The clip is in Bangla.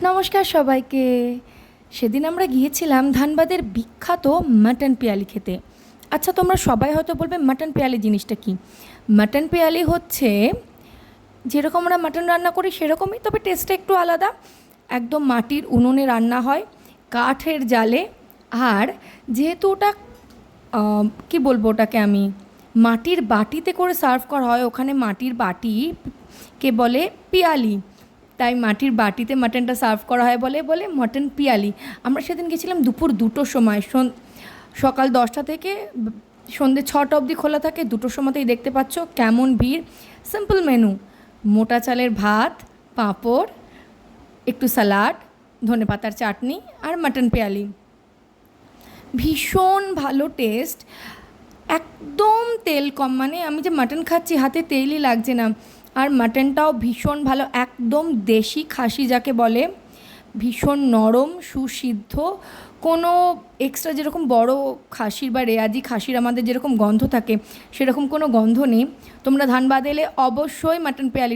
নমস্কার সবাইকে। সেদিন আমরা গিয়েছিলাম ধানবাদের বিখ্যাত মাটন পেয়ালি খেতে। আচ্ছা, তোমরা সবাই হয়তো বলবে মাটন পেয়ালি জিনিসটা কি। মাটন পেয়ালি হচ্ছে যেরকম আমরা মাটন রান্না করি সেরকমই, তবে টেস্টটা একটু আলাদা। একদম মাটির উনুনে রান্না হয়, কাঠের জালে। আর যেহেতু ওটা কী বলবো ওটাকে আমি, মাটির বাটিতে করে সার্ভ করা হয়, ওখানে মাটির বাটি কে বলে পিয়ালি, তাই মাটির বাটিতে মাটনটা সার্ভ করা হয় বলে বলে মাটন পিয়ালি। আমরা সেদিন গেছিলাম দুপুর 2টোর সময়। সকাল 10টা থেকে সন্ধ্যে 6টা অবধি খোলা থাকে। 2টোর সময়তেই দেখতে পাচ্ছ কেমন ভিড়। সিম্পল মেনু: মোটা চালের ভাত, পাঁপড়, একটু স্যালাড, ধনেপাতার চাটনি আর মাটন পেয়ালি। ভীষণ ভালো টেস্ট, একদম তেল কম, মানে আমি যে মাটন খাচ্ছি হাতে তেলই লাগছে না। আর মাটনটাও ভীষণ ভালো, একদম দেশি খাসি যাকে বলে, ভীষণ নরম সুসিদ্ধ। কোনো এক্সট্রা যেরকম বড় খাসির বা রেয়াজি খাসির আমাদের যেরকম গন্ধ থাকে সেরকম কোনো গন্ধ নেই। তোমরা ধানবাদ এলে অবশ্যই মাটন পেয়ালি